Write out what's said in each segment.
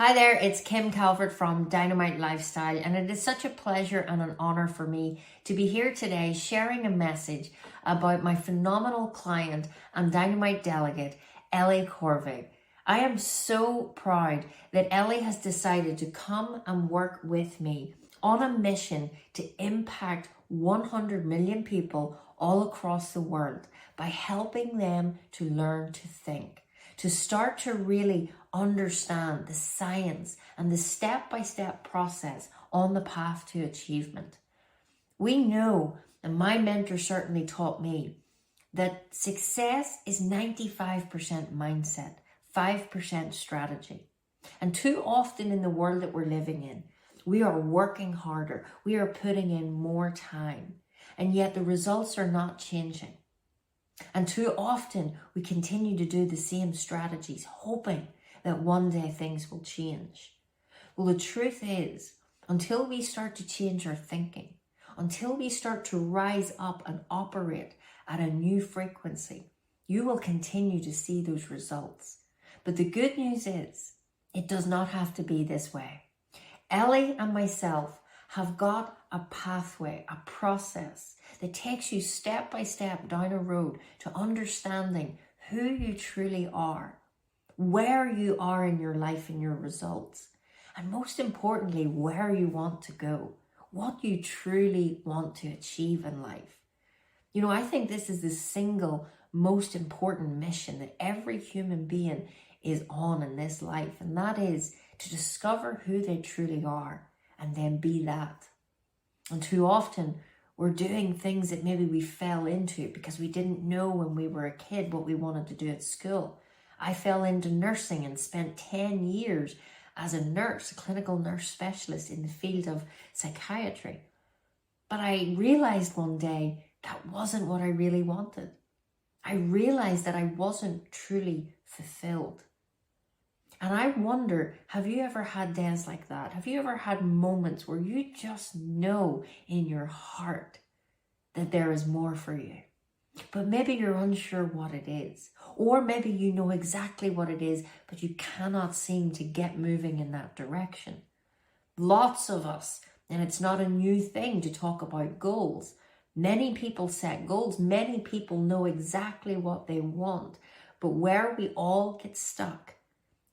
Hi there, it's Kim Calvert from Dynamite Lifestyle, and it is such a pleasure and an honor for me to be here today sharing a message about my phenomenal client and Dynamite delegate, Ellie Corvig. I am so proud that Ellie has decided to come and work with me on a mission to impact 100 million people all across the world by helping them to learn to think, to start to really understand the science and the step-by-step process on the path to achievement. We know, and my mentor certainly taught me, that success is 95% mindset, 5% strategy. And too often in the world that we're living in, we are working harder, we are putting in more time, and yet the results are not changing. And too often we continue to do the same strategies, hoping that one day things will change. Well, the truth is, until we start to change our thinking, until we start to rise up and operate at a new frequency, you will continue to see those results. But the good news is, it does not have to be this way. Ellie and myself have got a pathway, a process that takes you step by step down a road to understanding who you truly are, where you are in your life and your results, and most importantly, where you want to go, what you truly want to achieve in life. You know, I think this is the single most important mission that every human being is on in this life, and that is to discover who they truly are and then be that. And too often we're doing things that maybe we fell into because we didn't know when we were a kid what we wanted to do at school. I fell into nursing and spent 10 years as a nurse, a clinical nurse specialist in the field of psychiatry. But I realized one day that wasn't what I really wanted. I realized that I wasn't truly fulfilled. And I wonder, have you ever had days like that? Have you ever had moments where you just know in your heart that there is more for you, but maybe you're unsure what it is, or maybe you know exactly what it is, but you cannot seem to get moving in that direction? Lots of us, and it's not a new thing to talk about goals. Many people set goals. Many people know exactly what they want, but where we all get stuck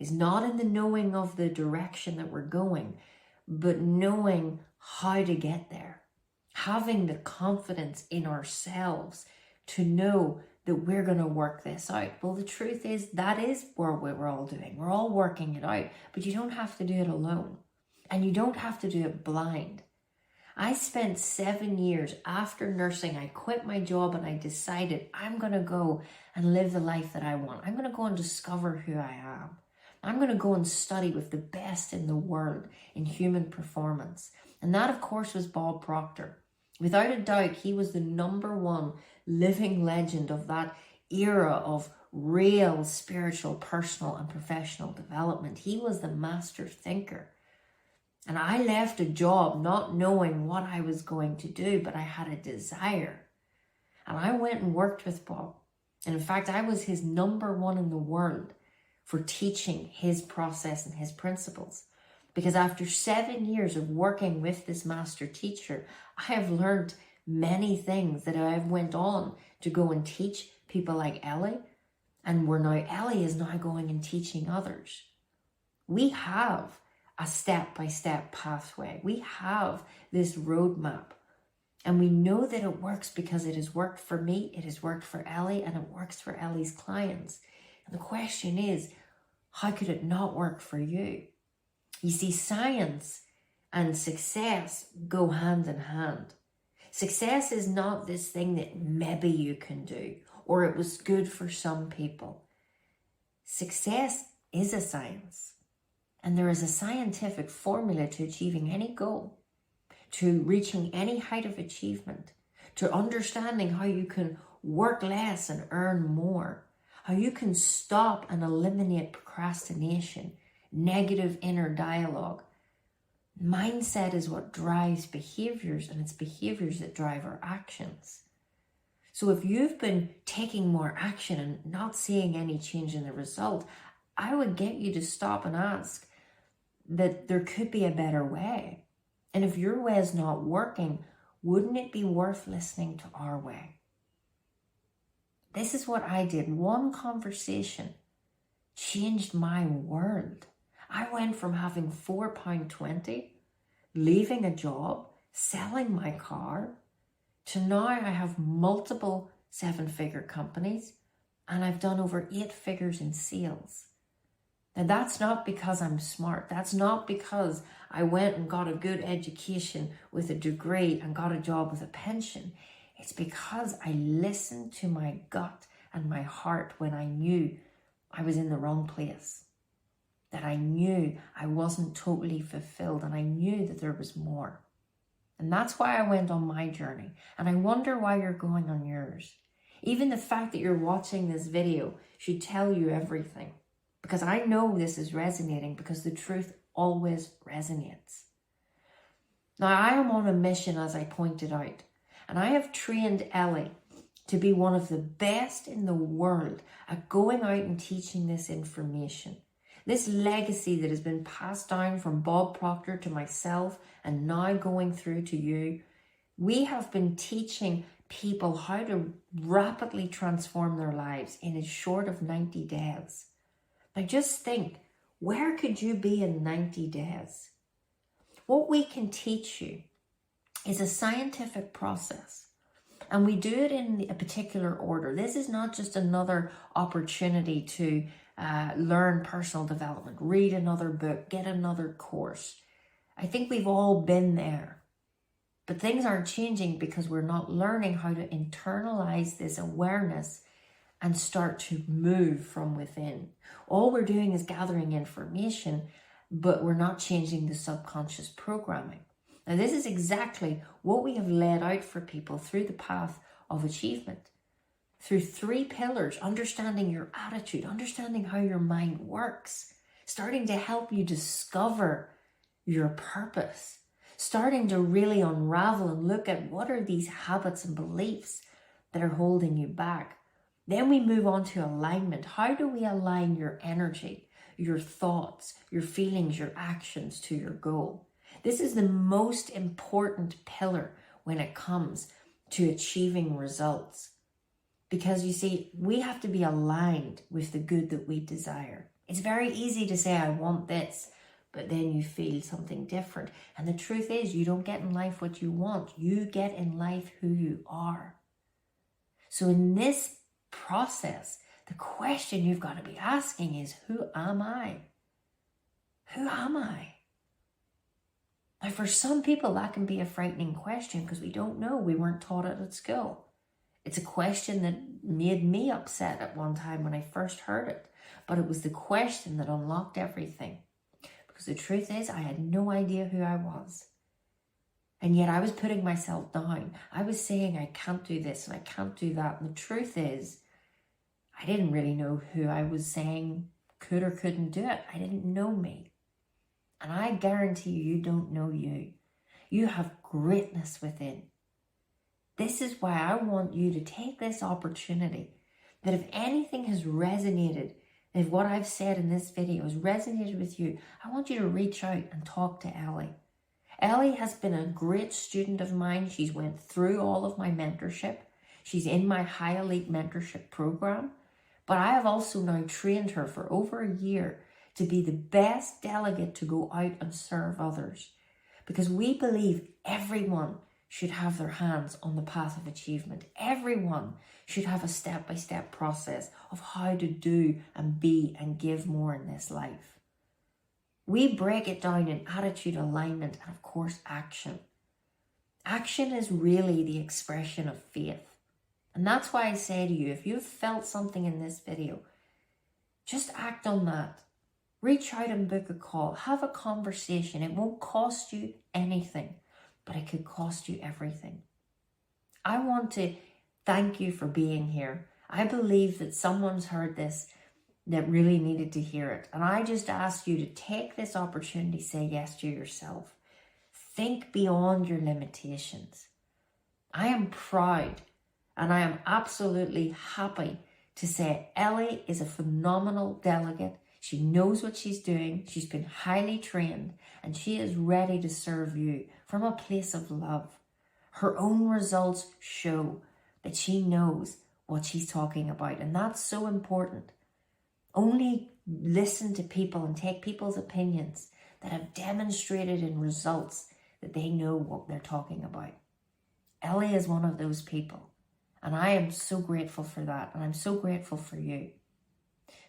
is not in the knowing of the direction that we're going, but knowing how to get there. Having the confidence in ourselves to know that we're going to work this out. Well, the truth is that is what we're all doing. We're all working it out, but you don't have to do it alone. And you don't have to do it blind. I spent 7 years after nursing. I quit my job and I decided I'm going to go and live the life that I want. I'm going to go and discover who I am. I'm going to go and study with the best in the world in human performance. And that, of course, was Bob Proctor. Without a doubt, he was the #1 living legend of that era of real spiritual, personal, and professional development. He was the master thinker. And I left a job not knowing what I was going to do, but I had a desire. And I went and worked with Bob. And in fact, I was his #1 in the world for teaching his process and his principles. Because after 7 years of working with this master teacher, I have learned many things that I went on to go and teach people like Ellie. And Ellie is now going and teaching others. We have a step-by-step pathway. We have this roadmap. And we know that it works because it has worked for me, it has worked for Ellie, and it works for Ellie's clients. And the question is, how could it not work for you? You see, science and success go hand in hand. Success is not this thing that maybe you can do, or it was good for some people. Success is a science, and there is a scientific formula to achieving any goal, to reaching any height of achievement, to understanding how you can work less and earn more, how you can stop and eliminate procrastination, negative inner dialogue. Mindset is what drives behaviors, and it's behaviors that drive our actions. So if you've been taking more action and not seeing any change in the result, I would get you to stop and ask, that there could be a better way. And if your way is not working, wouldn't it be worth listening to our way? This is what I did. One conversation changed my world. I went from having £4.20, leaving a job, selling my car, to now I have multiple 7-figure companies and I've done over 8 figures in sales. Now that's not because I'm smart. That's not because I went and got a good education with a degree and got a job with a pension. It's because I listened to my gut and my heart when I knew I was in the wrong place, that I knew I wasn't totally fulfilled, and I knew that there was more. And that's why I went on my journey. And I wonder why you're going on yours. Even the fact that you're watching this video should tell you everything. Because I know this is resonating, because the truth always resonates. Now, I am on a mission, as I pointed out. And I have trained Ellie to be one of the best in the world at going out and teaching this information. This legacy that has been passed down from Bob Proctor to myself and now going through to you. We have been teaching people how to rapidly transform their lives in as short of 90 days. Now just think, where could you be in 90 days? What we can teach you is a scientific process, and we do it in a particular order. This is not just another opportunity to learn personal development, read another book, get another course. I think we've all been there, but things aren't changing because we're not learning how to internalize this awareness and start to move from within. All we're doing is gathering information, but we're not changing the subconscious programming. Now, this is exactly what we have laid out for people through the path of achievement. Through 3 pillars: understanding your attitude, understanding how your mind works, starting to help you discover your purpose, starting to really unravel and look at what are these habits and beliefs that are holding you back. Then we move on to alignment. How do we align your energy, your thoughts, your feelings, your actions to your goal? This is the most important pillar when it comes to achieving results. Because you see, we have to be aligned with the good that we desire. It's very easy to say, I want this, but then you feel something different. And the truth is, you don't get in life what you want. You get in life who you are. So in this process, the question you've got to be asking is, who am I? Who am I? Now, for some people, that can be a frightening question because we don't know. We weren't taught it at school. It's a question that made me upset at one time when I first heard it. But it was the question that unlocked everything. Because the truth is, I had no idea who I was. And yet I was putting myself down. I was saying I can't do this and I can't do that. And the truth is, I didn't really know who I was saying could or couldn't do it. I didn't know me. And I guarantee you don't know you. You have greatness within. This is why I want you to take this opportunity, that if anything has resonated, if what I've said in this video has resonated with you, I want you to reach out and talk to Ellie. Ellie has been a great student of mine. She's went through all of my mentorship. She's in my high elite mentorship program. But I have also now trained her for over a year to be the best delegate to go out and serve others. Because we believe everyone should have their hands on the path of achievement. Everyone should have a step-by-step process of how to do and be and give more in this life. We break it down in attitude, alignment, and of course, action. Action is really the expression of faith. And that's why I say to you, if you've felt something in this video, just act on that. Reach out and book a call. Have a conversation. It won't cost you anything, but it could cost you everything. I want to thank you for being here. I believe that someone's heard this that really needed to hear it. And I just ask you to take this opportunity, say yes to yourself. Think beyond your limitations. I am proud and I am absolutely happy to say Ellie is a phenomenal delegate. She knows what she's doing. She's been highly trained and she is ready to serve you from a place of love. Her own results show that she knows what she's talking about, and that's so important. Only listen to people and take people's opinions that have demonstrated in results that they know what they're talking about. Ellie is one of those people, and I am so grateful for that, and I'm so grateful for you.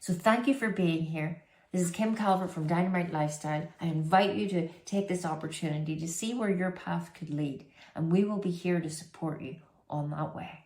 So thank you for being here. This is Kim Calvert from Dynamite Lifestyle. I invite you to take this opportunity to see where your path could lead, and we will be here to support you on that way.